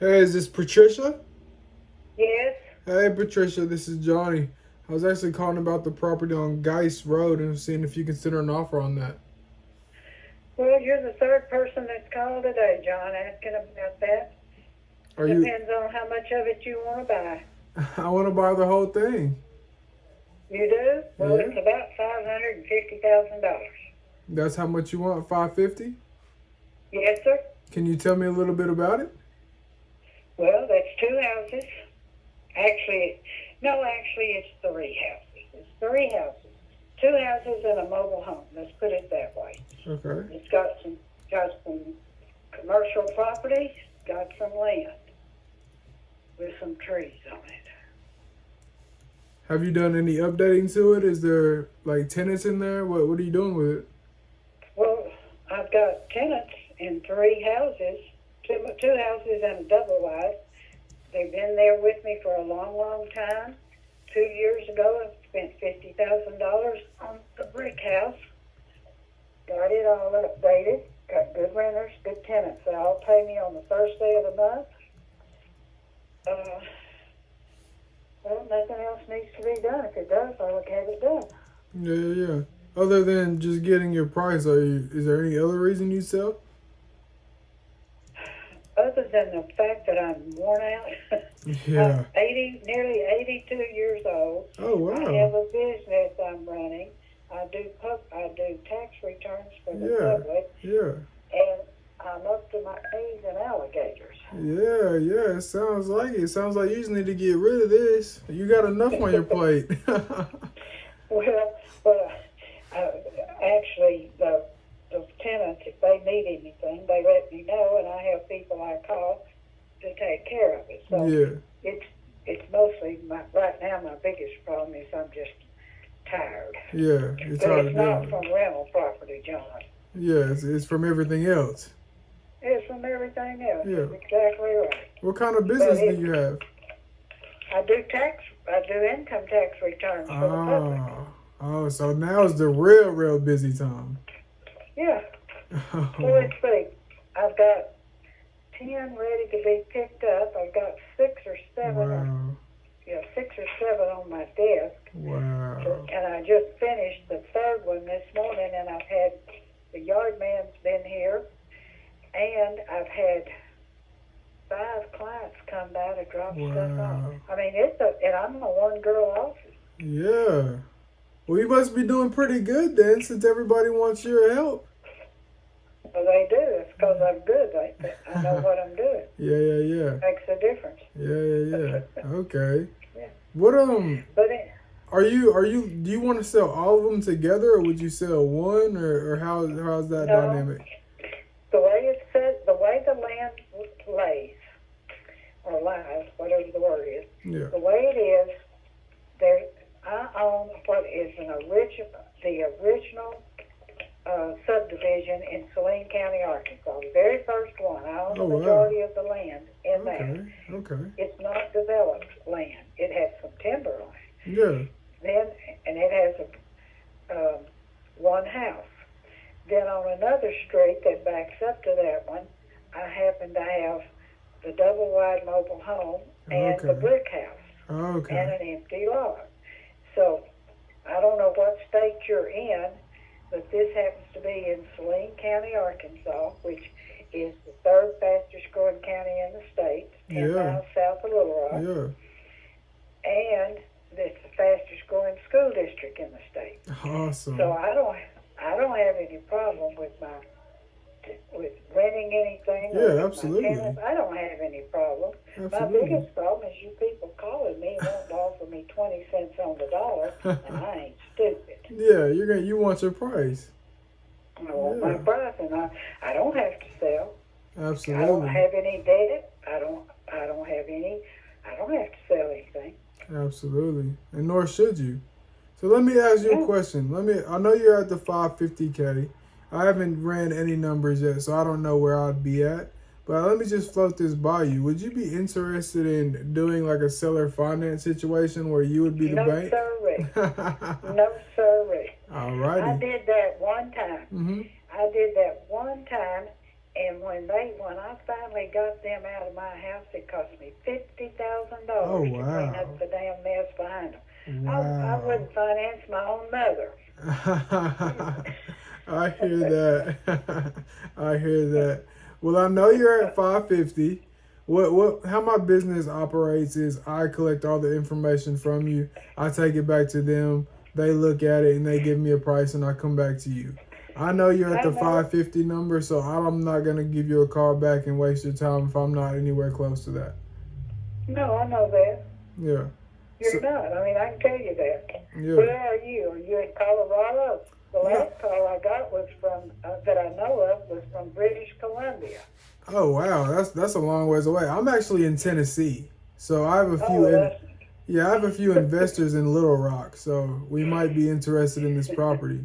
Hey, is this Patricia? Yes. Hey, Patricia, this is Johnny. I was actually calling about the property on Geis Road and seeing if you consider an offer on that. Well, you're the third person that's called today, John, asking about that. Are you? Depends on how much of it you want to buy. I want to buy the whole thing. You do? Well, Yeah, it's about $550,000. that's how much you want. 550. Yes, sir. Can you tell me a little bit about it? Well, that's two houses. Actually, no, actually, it's three houses. It's three houses. Two houses and a mobile home. Let's put it that way. Okay. It's got some commercial property, got some land with some trees on it. Have you done any updating to it? Is there like tenants in there? What are you doing with it? Well, I've got tenants in three houses, two houses and a double wide. They've been there with me for a long, long time. 2 years ago, I spent $50,000 on the brick house. Got it all updated. Got good renters, good tenants. They all pay me on the first day of the month. Well, nothing else needs to be done. If it does, I'll have it done. Yeah, yeah, yeah. Other than just getting your price, is there any other reason you sell? Other than the fact that I'm worn out, Yeah. I'm nearly 82 years old. Oh, I wow. have a business I'm running. I do tax returns for the Yeah, public, yeah. and I'm up to my knees in alligators. Yeah, yeah, it sounds like it. It sounds like you just need to get rid of this. You got enough on your plate. Well, actually, the tenants, if they need anything, they let me know, and I have people I call to take care of it. So Yeah, it's mostly right now. My biggest problem is I'm just tired. yeah, it's But hard it's to not do. from rental property, John. Yeah, it's from everything else. It's from everything else. Yeah. That's exactly right. What kind of But business do you have? I do income tax returns for the public. Oh, oh, so now is the real busy time. Yeah. So Oh, let's see. I've got 10 ready to be picked up. I've got wow, 6 or 7 on my desk. wow. And I just finished the third one this morning, and I've had the yard man's been here, and I've had 5 clients come by to drop stuff Wow. off. I mean, and I'm a one-girl office. Yeah. Well, you must be doing pretty good then, since everybody wants your help. Well, they do. It's because I'm good. I know what I'm doing. Yeah, yeah, yeah. Makes a difference. Yeah, yeah, yeah. Okay. Yeah. What But do you want to sell all of them together, or would you sell one, or how's that no, dynamic? the way it's set, the way the land lays, or lies, whatever the word is, Yeah. the way it is, I own what is the original subdivision in Saline County, Arkansas. The very first one. I own Oh, the wow. majority of the land in there. Okay. Okay. It's not developed land. It has some timber on it. Yeah. And it has one house. Then on another street that backs up to that one, I happen to have the double wide mobile home and the Okay. brick house and Okay. an empty lot. So I don't know what state you're in, but this happens to be in Saline County, Arkansas, which is the third fastest growing county in the state, 10 Yeah. miles south of Little Rock, Yeah. and it's the fastest growing school district in the state. Awesome. So I don't have any problem with renting anything. Or Yeah, with absolutely. My tenants. I don't have any problem. My Absolutely. biggest problem is you people calling me wanting to offer me 20 cents on the dollar, and I ain't stupid. Yeah, you want your price. I want my price, and I don't have to sell. I don't Absolutely. have any debt. I don't have to sell anything. Absolutely. And nor should you. So let me ask you a Yeah. question. I know you're at the 550K. I haven't ran any numbers yet, so I don't know where I'd be at. But let me just float this by you. Would you be interested in doing like a seller finance situation where you would be the No, bank? sirree. No, sirree. I Alrighty. did that one time. Mm-hmm. I did that one time, And when I finally got them out of my house, it cost me $50,000 Oh, to clean wow. up the damn mess behind them. I Wow. wouldn't finance my own mother. I hear that. I hear that. Well, I know you're at 550. How my business operates is I collect all the information from you. I take it back to them. They look at it and they give me a price and I come back to you. I know you're at I the know. 550 number, so I'm not going to give you a call back and waste your time if I'm not anywhere close to that. No, I know that. Yeah. You're So, not. I mean, I can tell you that. yeah. Where are you? Are you in Colorado? The No. last call I got was from that I know of was from British Columbia. Oh wow, that's a long ways away. I'm actually in Tennessee, so I have a few Oh, that's I have a few investors in Little Rock, so we might be interested in this property.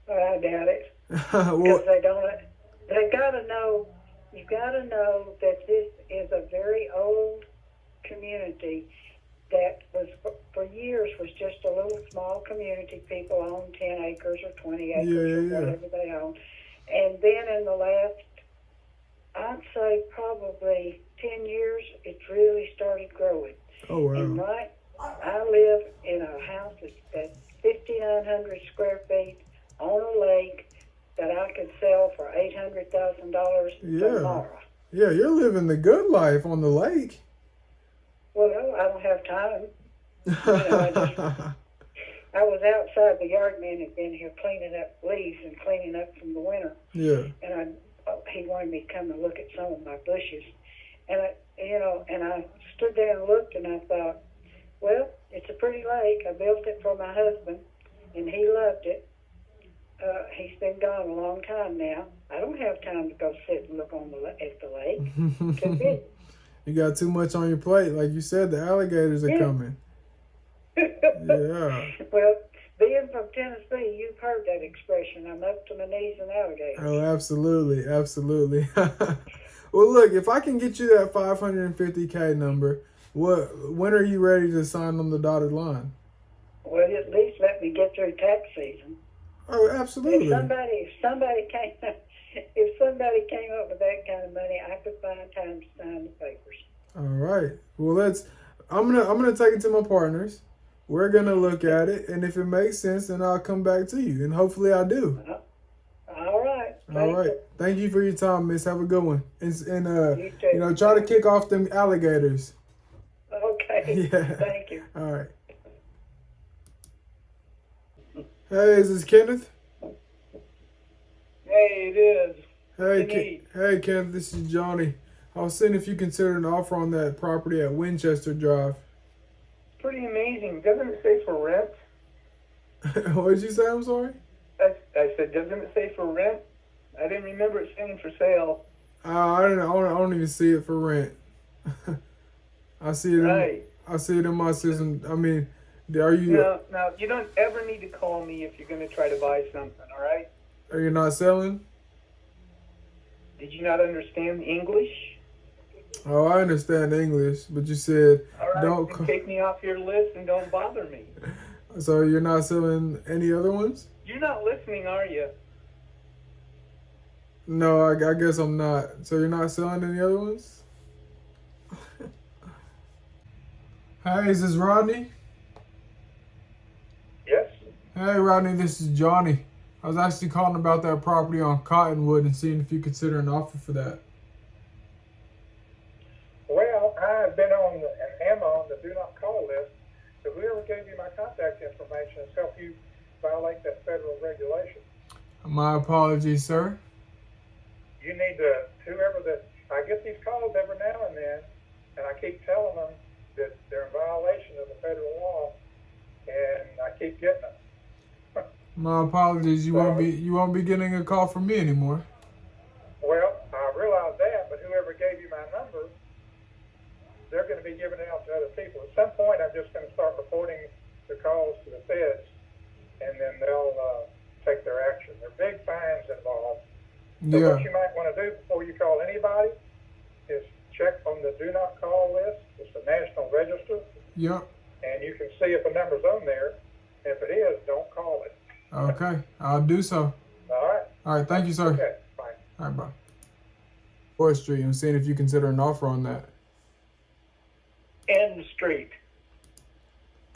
I doubt it because Well, they don't. They gotta know. You gotta know that this is a very old community that was for years was just a little small community. People owned 10 acres or 20 acres or yeah. whatever they own, and then in the last, I'd say probably 10 years, it's really started growing. Oh And wow. I live in a house that's 5,900 square feet on a lake that I could sell for $800,000 Yeah. tomorrow. Yeah, you're living the good life on the lake. Well, I don't have time. I was outside. The yard man had been here cleaning up leaves and cleaning up from the winter, Yeah. and he wanted me to come and look at some of my bushes, and I stood there and looked, and I thought, well, it's a pretty lake. I built it for my husband, and he loved it. He's been gone a long time now. I don't have time to go sit and look at the lake. Too busy. You got too much on your plate, like you said. The alligators are Yeah. coming. Yeah. Well, being from Tennessee, you've heard that expression. I'm up to my knees in alligators. Oh, absolutely, absolutely. Well, look, if I can get you that 550K number, when are you ready to sign on the dotted line? Well, at least let me get through tax season. Oh, absolutely. If somebody came up with that kind of money, I could find time to sign the papers. All right. Well, I'm gonna take it to my partners. We're gonna look at it, and if it makes sense, then I'll come back to you, and hopefully I do. All right. All right. Thank you for your time, Miss. Have a good one. And You too. try to kick off them alligators. Okay. Yeah. Thank you. All right. Hey, is this Kenneth? Hey, it is. Hey, Kenneth. This is Johnny. I was seeing if you considered an offer on that property at Winchester Drive. Pretty amazing. Doesn't it say for rent? What did you say? I'm sorry. I said, doesn't it say for rent? I didn't remember it saying for sale. I don't even see it for rent. I see it. Right. I see it in my system. I mean, are you? No, you don't ever need to call me if you're going to try to buy something, all right? Are you not selling? Did you not understand English? Oh, I understand English, but you said All right, don't. then take me off your list and don't bother me. So you're not selling any other ones? You're not listening, are you? No, I guess I'm not. So you're not selling any other ones? Hey, is this Rodney? Yes. Hey, Rodney, this is Johnny. I was actually calling about that property on Cottonwood and seeing if you consider an offer for that. Well, I've been on and am on the do not call list. So whoever gave you my contact information has helped you violate that federal regulation. My apologies, sir. You need to, I get these calls every now and then, and I keep telling them that they're in violation of the federal law, and I keep getting them. My apologies. You won't be getting a call from me anymore. Well, I realize that, but whoever gave you my number, they're going to be giving it out to other people. At some point, I'm just going to start reporting the calls to the feds, and then they'll take their action. There are big fines involved. So Yeah. what you might want to do before you call anybody is check on the do not call list. It's the National Register, Yep. and you can see if a number's on there. If it is, don't call it. Okay. I'll do so. All right? All right. Thank you, sir. Okay, bye. All right, bye. 4th Street. I'm seeing if you consider an offer on that. N Street.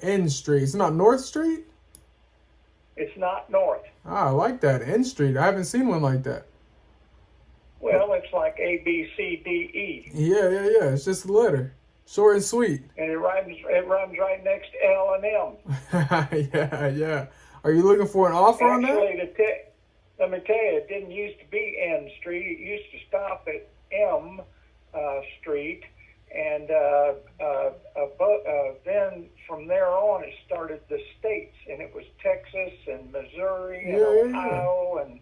N Street. It's not North Street? It's not north. Ah, I like that. N Street. I haven't seen one like that. Well, it's like A, B, C, D, E. Yeah. It's just a letter. Short and sweet. And it runs right next to L and M. Yeah. Are you looking for an offer on that? Actually, let me tell you, it didn't used to be N Street. It used to stop at M Street. And then from there on, it started the states. And it was Texas and Missouri and Ohio. And,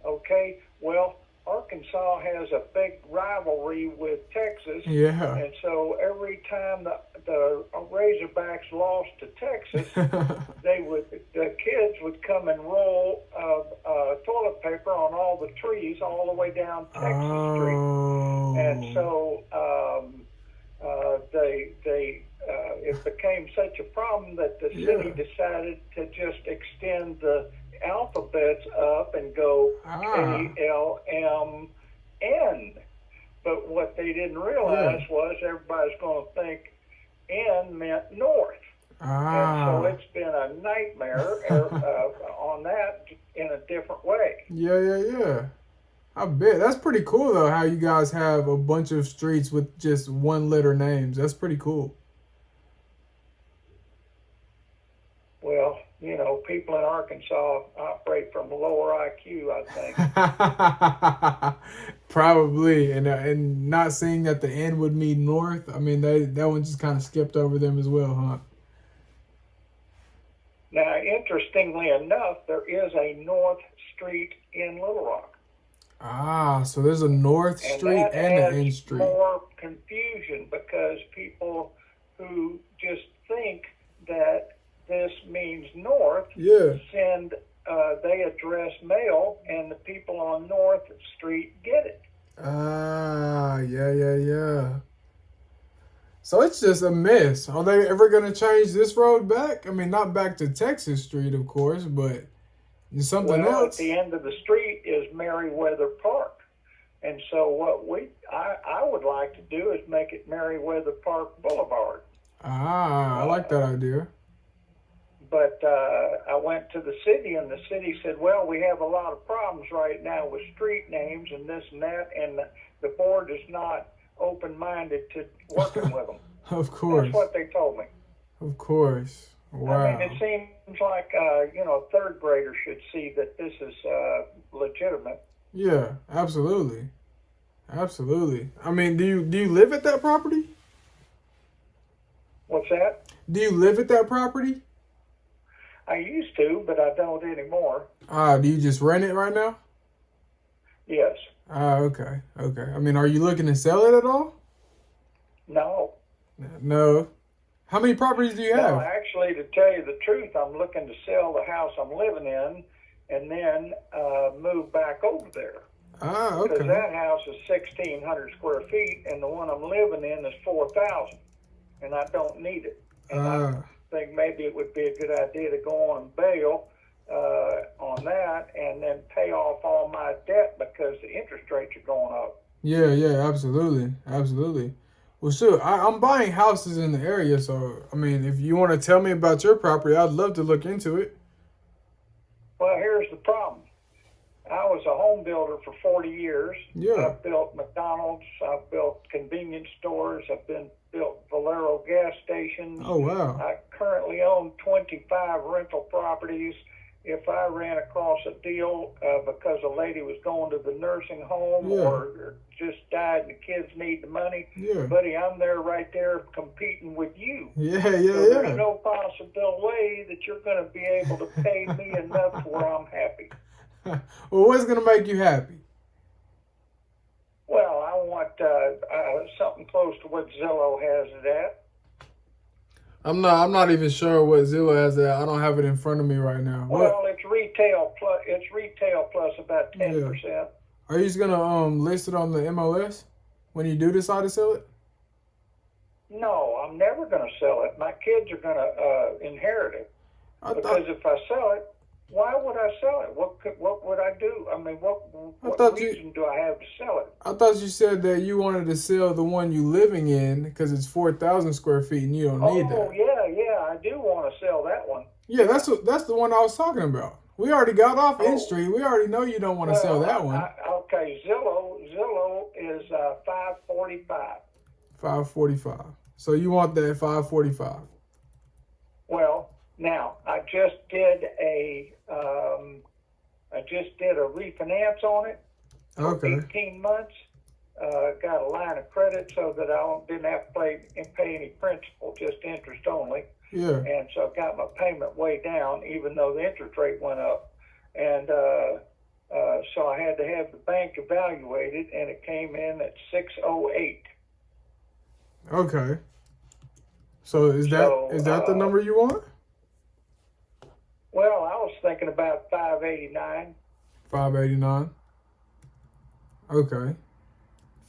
okay, well, Arkansas has a big rivalry with Texas. Yeah. And so every time the Razorbacks lost to Texas, the kids would come and roll toilet paper on all the trees all the way down Texas Street. And so it became such a problem that the city decided to just extend the alphabets up and go A-L-M-N. But what they didn't realize was everybody's going to think N meant north. And so it's been a nightmare on that in a different way. Yeah. I bet. That's pretty cool, though, how you guys have a bunch of streets with just one letter names. That's pretty cool. Well, people in Arkansas operate from a lower IQ, I think. Probably. And not seeing that the N would mean north, I mean, that one just kind of skipped over them as well, huh? Now, interestingly enough, there is a North Street in Little Rock. So there's a North Street and an N Street. More confusion because people who just think that this means north send they address mail, and the people on North Street get it. Yeah. So it's just a mess. Are they ever going to change this road back? I mean, not back to Texas Street, of course, but something else. At the end of the street is Merriweather Park. And so what I would like to do is make it Merriweather Park Boulevard. I like that idea. But I went to the city, and the city said, well, we have a lot of problems right now with street names and this and that, and the board is not open-minded to working with them. Of course. That's what they told me. Of course. Wow. I mean, it seems like, a third grader should see that this is legitimate. Yeah, absolutely. I mean, do you live at that property? What's that? Do you live at that property? I used to, but I don't anymore. Do you just rent it right now? Yes. Okay. I mean, are you looking to sell it at all? No. How many properties do you have? No, actually, to tell you the truth, I'm looking to sell the house I'm living in and then move back over there. Okay. Because that house is 1,600 square feet, and the one I'm living in is 4,000, and I don't need it. And I think maybe it would be a good idea to go on bail on that and then pay off all my debt because the interest rates are going up. Yeah, absolutely. Well, sure, I'm buying houses in the area, so, I mean, if you want to tell me about your property, I'd love to look into it. Well, here's the problem. I was a home builder for 40 years. Yeah. I've built McDonald's. I've built convenience stores. I've built Valero gas stations. Oh, wow. I currently own 25 rental properties. If I ran across a deal because a lady was going to the nursing home or just died and the kids need the money, buddy, I'm there right there competing with you. Yeah. There's no possible way that you're going to be able to pay me enough to where I'm happy. Well, what's going to make you happy? Well, I want something close to what Zillow has it at. I'm not even sure what Zillow has at. I don't have it in front of me right now. Well, it's retail plus about 10%. Yeah. Are you just gonna list it on the MLS when you do decide to sell it? No, I'm never going to sell it. My kids are going to inherit it. Because if I sell it, why would I sell it? What would I do? I mean, I what thought reason do I have to sell it? I thought you said that you wanted to sell the one you living in because it's 4,000 square feet and you don't need Oh that. yeah, I do want to sell that one. Yeah, that's the one I was talking about. We already got off in Oh, street. We already know you don't want to sell well, that one. okay, Zillow is 545. 545. So you want that 545. Well, now I just did a refinance on it. Okay. 18 months. Got a line of credit so that didn't have to pay any principal, just interest only. Yeah. And so I got my payment way down, even though the interest rate went up. And so I had to have the bank evaluated, and it came in at 608. Okay. So is that the number you want? Well, I was thinking about 589. 589. Okay.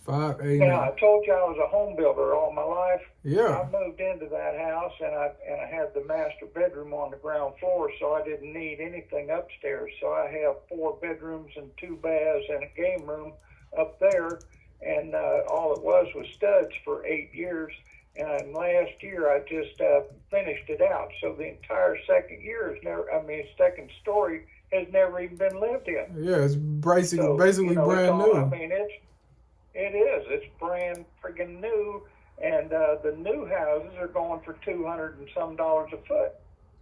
589. Now, I told you I was a home builder all my life. Yeah. I moved into that house, and I had the master bedroom on the ground floor, so I didn't need anything upstairs. So I have 4 bedrooms and 2 baths and a game room up there, and all it was studs for 8 years. And last year I just finished it out. So the entire second second story has never even been lived in. Yeah, it's basically brand new. I mean, it is. It's brand friggin' new, and the new houses are going for $200 and some a foot.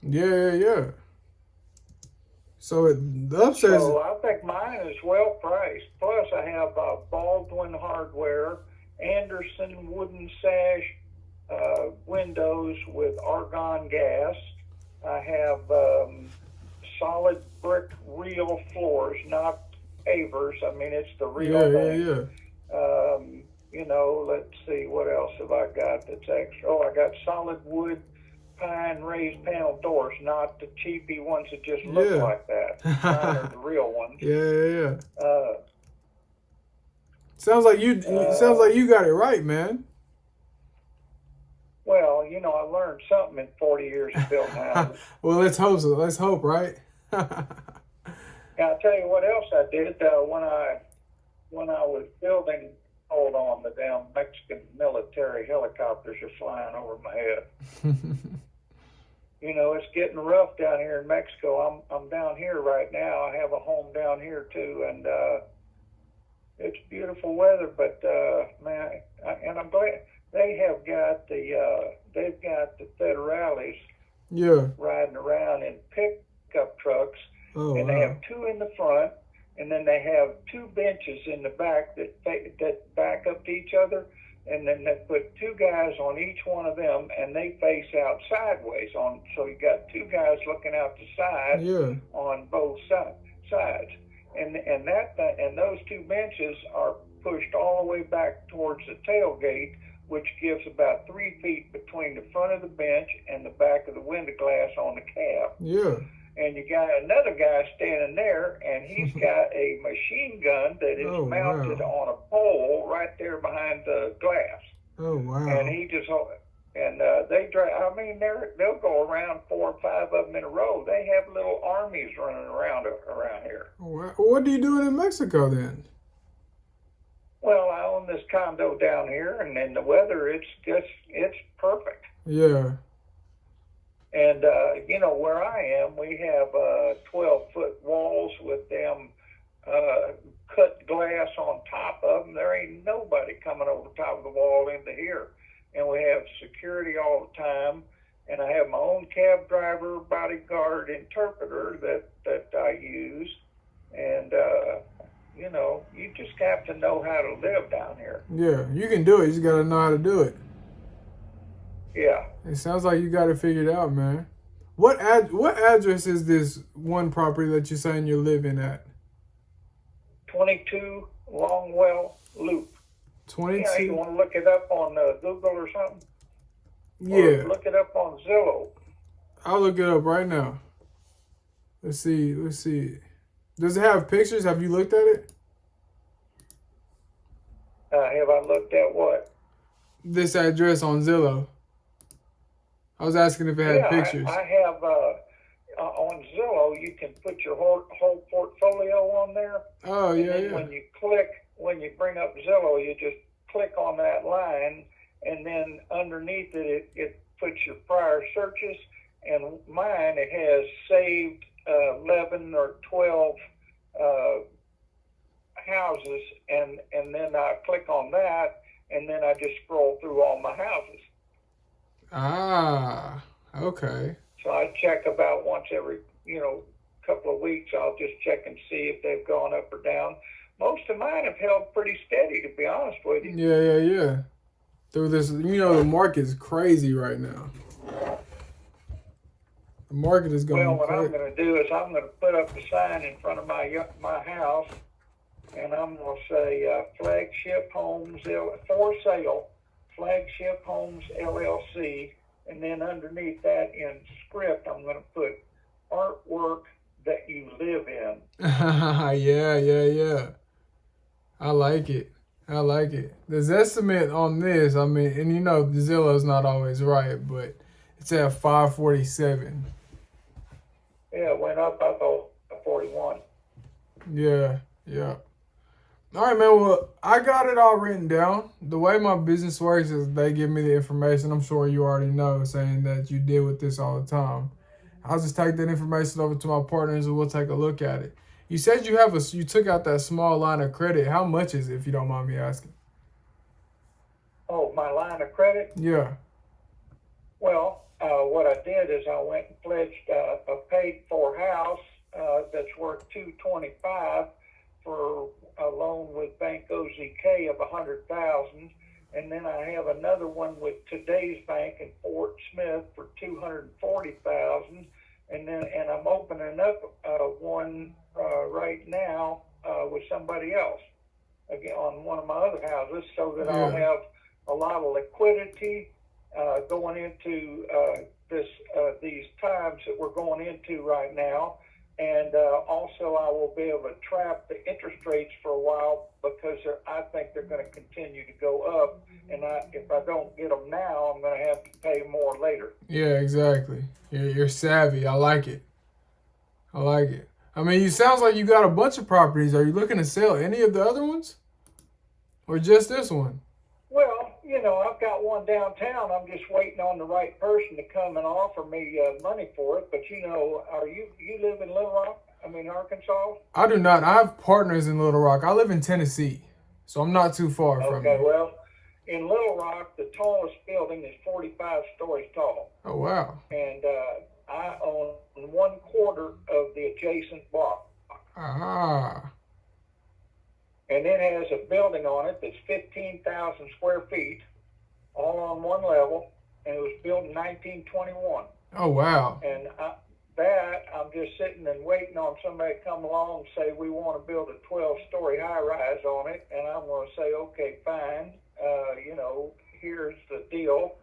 Yeah. So the upstairs. So I think mine is well priced. Plus, I have Baldwin hardware, Anderson wooden sash windows with argon gas. I have solid brick real floors, not pavers. I mean, it's the real thing. Yeah. Let's see, what else have I got that's extra? Oh, I got solid wood pine raised panel doors, not the cheapy ones that just look like that. Mine are the real ones. Yeah. Sounds like you got it right, man. Well, I learned something in 40 years of building houses. Well, let's hope so. Let's hope, right? Now, I'll tell you what else I did when I was building. Hold on, the damn Mexican military helicopters are flying over my head. It's getting rough down here in Mexico. I'm down here right now. I have a home down here too, and it's beautiful weather. But man, I'm glad they have got they've got the federales riding around in pickup trucks, and they have 2 in the front. And then they have 2 benches in the back that back up to each other, and then they put 2 guys on each one of them, and they face out sideways so you got 2 guys looking out the side on both sides, and those 2 benches are pushed all the way back towards the tailgate, which gives about 3 feet between the front of the bench and the back of the window glass on the cab. Yeah. And you got another guy standing there, and he's got a machine gun that is mounted on a pole right there behind the glass. Oh wow! And he just they drive. I mean, they'll go around 4 or 5 of them in a row. They have little armies running around here. Wow. What are you doing in Mexico then? Well, I own this condo down here, and then the weather it's perfect. Yeah. And, where I am, we have 12-foot walls with them cut glass on top of them. There ain't nobody coming over the top of the wall into here. And we have security all the time. And I have my own cab driver, bodyguard, interpreter that I use. And, you just have to know how to live down here. Yeah, you can do it. You just got to know how to do it. Yeah. It sounds like you got it figured out, man. What address is this one property that you're saying you're living at? 22 Longwell Loop. 22. Yeah, you want to look it up on Google or something? Yeah. Or look it up on Zillow. I'll look it up right now. Let's see. Does it have pictures? Have you looked at it? Have I looked at what? This address on Zillow. I was asking if it had pictures. I have. on Zillow, you can put your whole portfolio on there. Oh, And yeah, then yeah. when you bring up Zillow, you just click on that line, and then underneath it puts your prior searches. And mine, it has saved 11 or 12 houses, and then I click on that, and then I just scroll through all my houses. Ah, okay. So I check about once every, couple of weeks. I'll just check and see if they've gone up or down. Most of mine have held pretty steady, to be honest with you. Yeah. Through this, the market's crazy right now. The market is going Well, what I'm crazy. going to do is I'm going to put up a sign in front of my house, and I'm going to say Flagship Homes for sale, Flagship Homes LLC, and then underneath that in script, I'm going to put artwork that you live in. Yeah. I like it. The estimate on this, I mean, and Zillow's not always right, but it's at 547. Yeah, it went up, I thought, 41. Yeah. All right, man. Well, I got it all written down. The way my business works is they give me the information. I'm sure you already know, saying that you deal with this all the time. I'll just take that information over to my partners and we'll take a look at it. You said you took out that small line of credit. How much is it, if you don't mind me asking? Oh, my line of credit? Yeah. Well, what I did is I went and pledged a paid-for house that's worth $225 for a loan with Bank OZK of $100,000, and then I have another one with Today's Bank in Fort Smith for $240,000, and I'm opening up one right now with somebody else again on one of my other houses, so that I'll have a lot of liquidity going into these times that we're going into right now. And also I will be able to trap the interest rates for a while, because I think they're going to continue to go up. And if I don't get them now, I'm going to have to pay more later. Yeah, exactly. You're savvy. I like it. I mean, it sounds like you got a bunch of properties. Are you looking to sell any of the other ones? Or just this one? Well, I've got one downtown. I'm just waiting on the right person to come and offer me money for it. But are you live in Little Rock? Arkansas? I do not. I have partners in Little Rock. I live in Tennessee, so I'm not too far from you. Okay, well, in Little Rock, the tallest building is 45 stories tall. Oh, wow. And I own 1/4 of the adjacent block. Ah. And it has a building on it that's 15,000 square feet, all on one level, and it was built in 1921. Oh, wow. And I'm just sitting and waiting on somebody to come along and say, we want to build a 12-story high-rise on it. And I'm going to say, okay, fine. Here's the deal,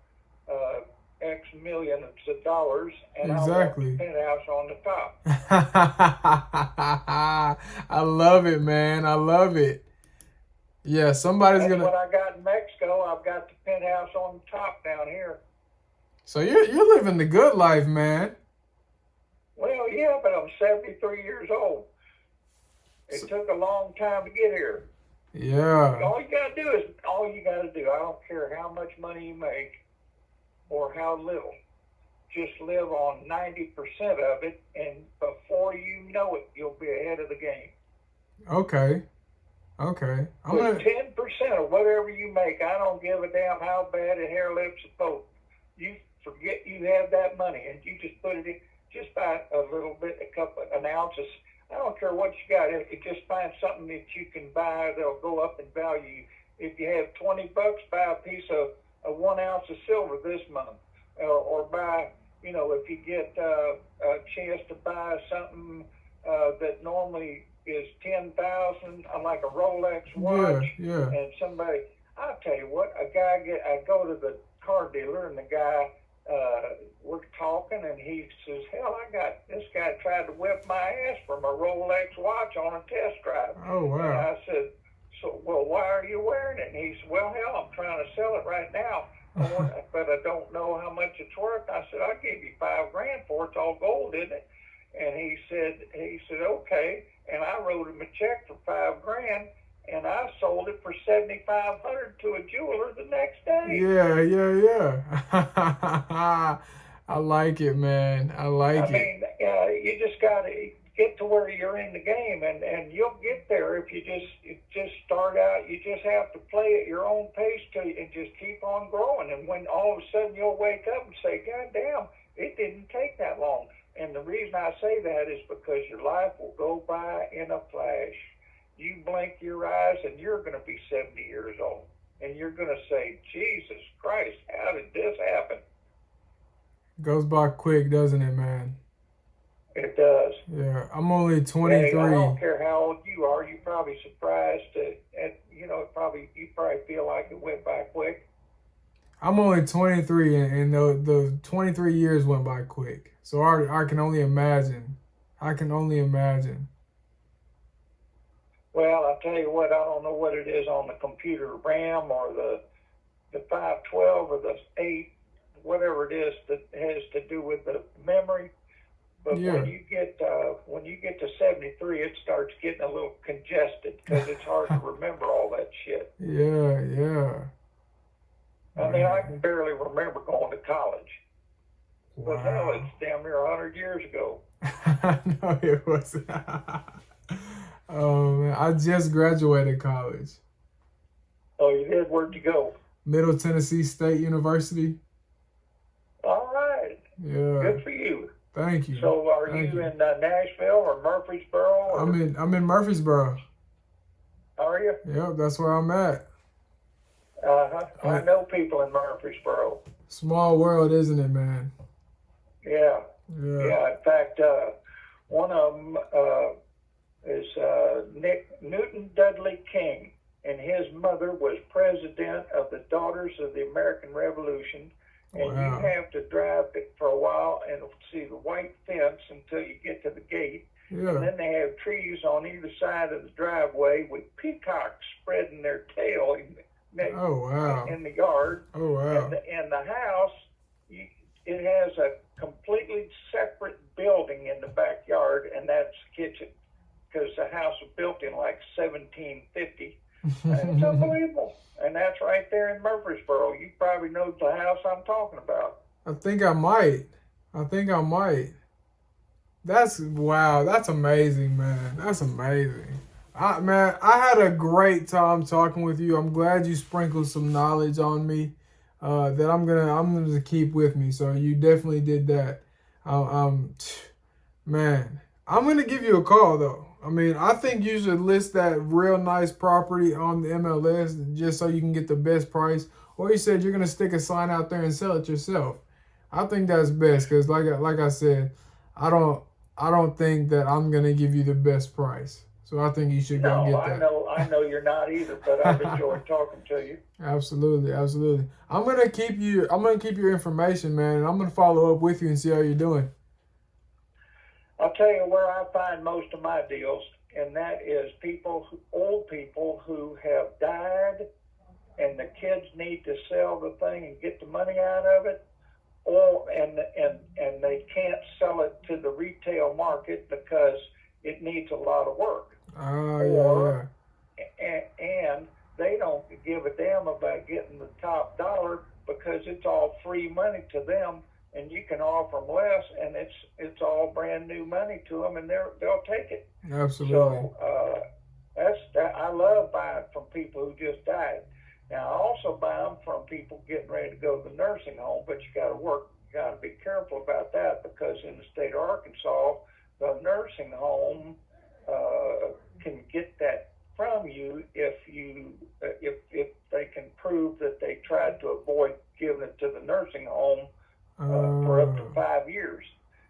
X millions of dollars, and exactly. I want the penthouse on the top. I love it, man. I love it. Yeah, somebody's That's gonna. what I got in Mexico. I've got the penthouse on the top down here. So you're living the good life, man. Well, yeah, but I'm 73 years old. It took a long time to get here. Yeah. All you got to do. I don't care how much money you make or how little. Just live on 90% of it, and before you know it, you'll be ahead of the game. Okay. With 10% of whatever you make, I don't give a damn how bad a hair lips a poke. You forget you have that money, and you just put it in. Just buy a little bit, an ounces. I don't care what you got. If you just find something that you can buy that'll go up in value. If you have $20, buy a piece of 1 ounce of silver this month, or buy. If you get a chance to buy something that normally is $10,000, like a Rolex watch, yeah. And somebody, I'll tell you what, I go to the car dealer, and the guy, we're talking, and he says, hell, this guy tried to whip my ass for my Rolex watch on a test drive. Oh, wow. And I said, well, why are you wearing it? And he said, well, hell, I'm trying to sell it right now, but I don't know how much it's worth. I said, I'll give you $5,000 for it. It's all gold, isn't it? And he said, okay. And I wrote him a check for $5,000, and I sold it for 7,500 to a jeweler the next day. Yeah. I like it, man. I like I it. mean, you just got to get to where you're in the game, and you'll get there if you just start out. You just have to play at your own pace and just keep on growing. And when all of a sudden you'll wake up and say, God damn, it didn't take that long. And the reason I say that is because your life will go by in a flash. You blink your eyes and you're going to be 70 years old. And you're going to say, Jesus Christ, how did this happen? Goes by quick, doesn't it, man? It does. Yeah, I'm only 23. Hey, I don't care how old you are. You're probably surprised you probably feel like it went by quick. I'm only 23, and the 23 years went by quick. So I can only imagine. I can only imagine. Well, I'll tell you what, I don't know what it is on the computer RAM or the 512 or the 8, whatever it is that has to do with the memory. But Yeah. when you get to 73, it starts getting a little congested because it's hard to remember all that shit. Yeah. I mean, I can barely remember going to college. Wow. But hell, it's damn near 100 years ago. No, it wasn't. Oh man, I just graduated college. Oh, you did? Where'd you go? Middle Tennessee State University. All right. Yeah. Good for you. Thank you. So, are Thank you in Nashville or Murfreesboro? Or... I'm in Murfreesboro. Are you? Yep, that's where I'm at. I know people in Murfreesboro. Small world, isn't it, man? Yeah. Yeah. In fact, one of them is Nick Newton Dudley King, and his mother was president of the Daughters of the American Revolution. And Wow. you have to drive it for a while and see the white fence until you get to the gate. Yeah. And then they have trees on either side of the driveway with peacocks spreading their tail Oh wow. in the yard. Oh wow. And the house, it has a completely separate building in the backyard, and that's the kitchen, because the house was built in like 1750. And it's unbelievable. And that's right there in Murfreesboro. You probably know the house I'm talking about. I think I might. That's wow. That's amazing, man. That's amazing. I had a great time talking with you. I'm glad you sprinkled some knowledge on me that I'm gonna keep with me. So you definitely did that. Man, I'm gonna give you a call though. I mean, I think you should list that real nice property on the MLS just so you can get the best price. Or you said you're gonna stick a sign out there and sell it yourself. I think that's best because, like I said, I don't think that I'm gonna give you the best price. So I think you should go get that. I know you're not either, but I've enjoyed talking to you. Absolutely. I'm gonna keep your information, man, and I'm gonna follow up with you and see how you're doing. I'll tell you where I find most of my deals, and that is old people who have died, and the kids need to sell the thing and get the money out of it, and they can't sell it to the retail market because it needs a lot of work. Yeah. And they don't give a damn about getting the top dollar because it's all free money to them, and you can offer them less, and it's all brand new money to them, and they'll take it. Absolutely. So I love buying from people who just died. Now I also buy them from people getting ready to go to the nursing home, but you got to be careful about that because in the state of Arkansas, the nursing home can get that from you if they can prove that they tried to avoid giving it to the nursing home for up to 5 years.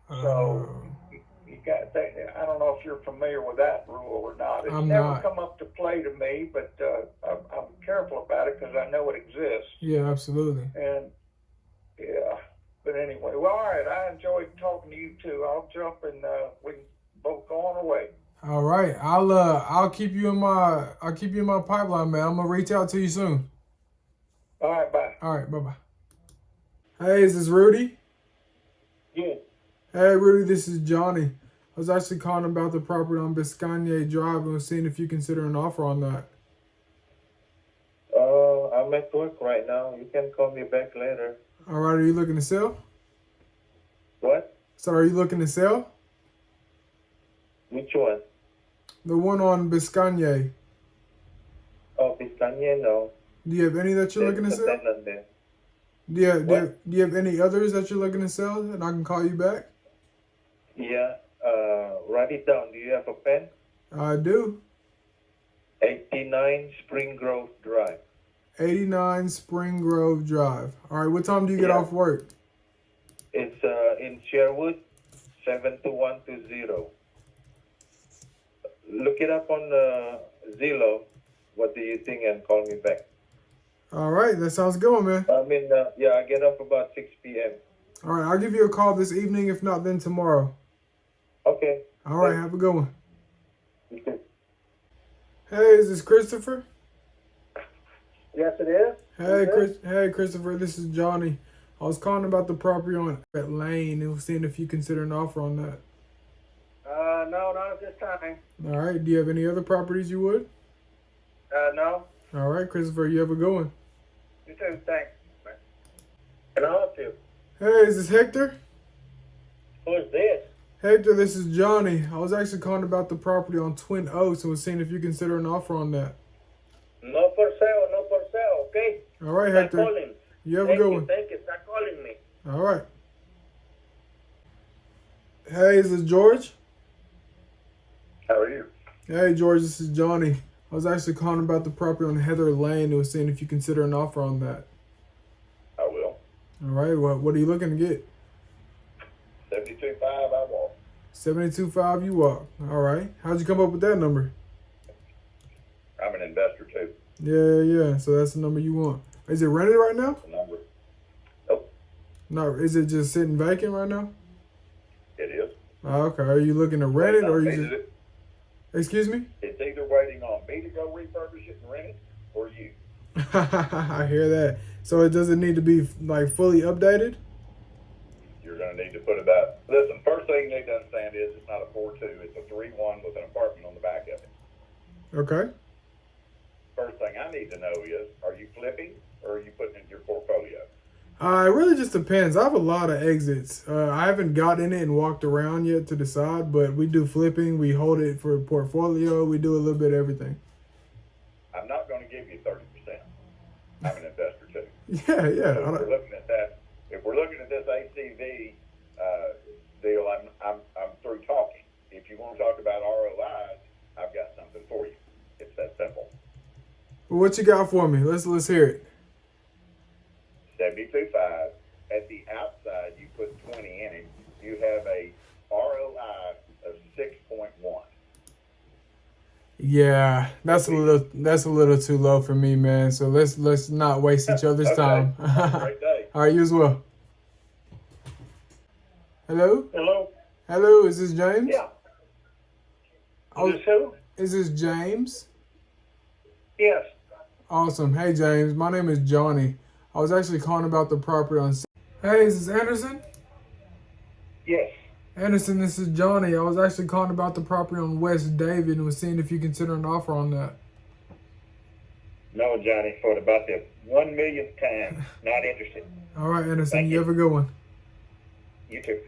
So you got that. I don't know if you're familiar with that rule or not. It's never come up to play to me, but I'm careful about it because I know it exists. Yeah, absolutely. And yeah, but anyway, well, all right. I enjoyed talking to you too. I'll jump and we can both go on our way. All right, I'll keep you in my pipeline, man. I'm gonna reach out to you soon. All right, bye. All right, bye. Hey, is this Rudy? Yeah. Hey, Rudy, this is Johnny. I was actually calling about the property on Biscayne Drive and was seeing if you consider an offer on that. I'm at work right now. You can call me back later. All right, are you looking to sell? What? So are you looking to sell? Which one? The one on Biscayne. Oh, Pistania, no. Do you have any that you're There's looking to a sell? tenant there. Do you have any others that you're looking to sell and I can call you back? Yeah. Write it down. Do you have a pen? I do. 89 Spring Grove Drive. 89 Spring Grove Drive. All right, what time do you get Yeah. off work? It's in Sherwood, 72120. Look it up on Zillow. What do you think? And call me back. All right, that sounds good, man. Yeah, I get up about 6 p.m. All right, I'll give you a call this evening. If not, then tomorrow. Okay. All right, have a good one. Okay. Hey, is this Christopher? Yes, it is. Hey, Christopher, this is Johnny. I was calling about the property on that lane and was seeing if you consider an offer on that. No, not at this time. All right, do you have any other properties you would? No. All right, Christopher, you have a good one. You too. Thanks. Can I help you? Hey, is this Hector? Who's this? Hector, this is Johnny. I was actually calling about the property on Twin Oaks and was seeing if you consider an offer on that. No for sale, no for sale, okay? All right, Start Hector. calling. You have a good one. Thank you. Start calling me. All right. Hey, is this George? How are you? Hey, George, this is Johnny. I was actually calling about the property on Heather Lane and was seeing if you consider an offer on that. I will. All right, what are you looking to get? 72.5, I walk. 72.5 you walk. All right. How'd you come up with that number? I'm an investor too. Yeah. So that's the number you want. Is it rented right now? The number. Nope, No. Is it just sitting vacant right now? it is. Oh, okay. Are you looking to rent it or you It's just... Excuse me? either waiting on me to go refurbish it and rent it, or you. I hear that. So it doesn't need to be like fully updated? You're going to need to put about. Listen, first thing you need to understand is it's not a 4-2, it's a 3-1 with an apartment on the back of it. Okay. First thing I need to know is, are you flipping or are you putting it in your portfolio? It really just depends. I have a lot of exits. I haven't got in it and walked around yet to decide, but we do flipping. We hold it for a portfolio. We do a little bit of everything. I'm not going to give you 30%. I'm an investor too. Yeah. So if we're looking at that, if we're looking at this ACV deal, I'm through talking. If you want to talk about ROIs, I've got something for you. It's that simple. Well, what you got for me? Let's hear it. 72.5. At the outside, you put 20 in it. You have a ROI of 6.1. Yeah, that's a little too low for me, man. So let's not waste each other's Okay. time. Have a great day. All right, you as well. Hello? Hello. Is this James? Yeah. Oh, Is this who? is this James? Yes. Awesome. Hey, James. My name is Johnny. I was actually calling about the property on... Hey, is this Anderson? Yes. Anderson, this is Johnny. I was actually calling about the property on West David and was seeing if you consider an offer on that. No, Johnny, for about the 1 millionth time. Not interested. All right, Anderson. Thank You you. have a good one. You too.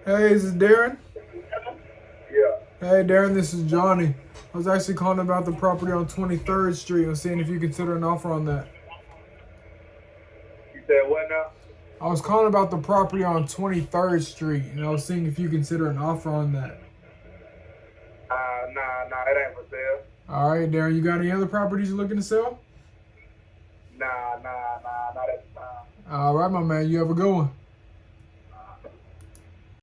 Hey, is this Darren? Yeah. Hey, Darren, this is Johnny. I was actually calling about the property on 23rd Street and seeing if you consider an offer on that. You said what now? I was calling about the property on 23rd Street and I was seeing if you consider an offer on that. Nah, it ain't for sale. All right, Darren, you got any other properties you're looking to sell? Nah, not at the time. All right, my man, you have a good one.